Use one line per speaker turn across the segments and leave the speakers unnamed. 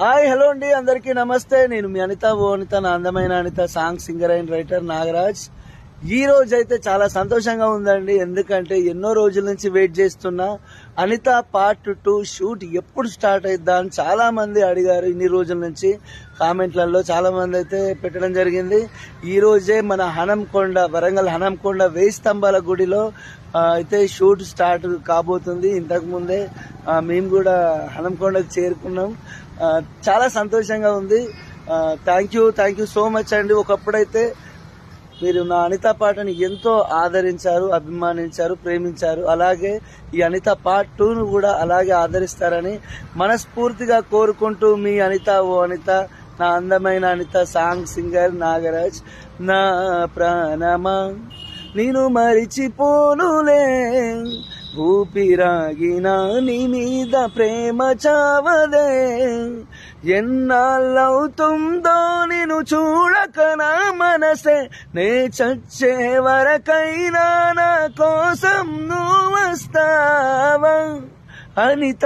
Hi hello అండి, అందరికీ నమస్తే. నేను మీ అనిత నా అందమైన Anitha song singer and writer Nagaraj. ఈ రోజు అయితే చాలా సంతోషంగా ఉందండి. ఎందుకంటే ఎన్నో రోజుల నుంచి వెయిట్ చేస్తున్నా అనిత పార్ట్ 2 షూట్ ఎప్పుడు స్టార్ట్ అయిద్దా అని చాలా మంది అడిగారు. ఇన్ని రోజుల నుంచి కామెంట్లలో చాలా మంది అయితే పెట్టడం జరిగింది. ఈ రోజే మన హనంకొండ, వరంగల్ హనంకొండ 1000 స్తంభాల గుడిలో అయితే షూట్ స్టార్ట్ కాబోతుంది. ఇంతకు ముందే మేము కూడా హనంకొండకు చేరుకున్నాం. చాలా సంతోషంగా ఉంది. థ్యాంక్ యూ సో మచ్ అండి. ఒకప్పుడైతే మీరు నా అనిత పాటని ఎంతో ఆదరించారు, అభిమానించారు, ప్రేమించారు. అలాగే ఈ అనిత పార్ట్ 2ను కూడా అలాగే ఆదరిస్తారని మనస్ఫూర్తిగా కోరుకుంటూ మీ అనిత నా అందమైన అనిత సాంగ్ సింగర్ నాగరాజ్. నా ప్రాణమా నేను మరిచిపోనులే, ఊపిరాగిన నీ మీద ప్రేమ చావదే, ఎన్నాళ్ళవుతుందో నిన్ను చూడక నా మనసే, నే చచ్చే వరకైనా నా కోసం నువ్వు వస్తావా. అనిత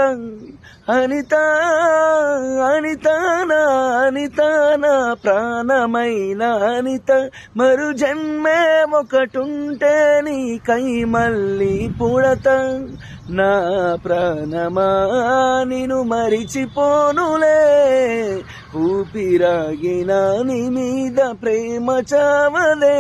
అనిత అనిత నా ప్రాణమైన అనిత, మరు జన్మే ఒకటుంటే నీకై మళ్ళీ పుడత. నా ప్రాణమా నిన్ను మరిచిపోనులే, ఊపిరాగిన నీ మీద ప్రేమ చావదే.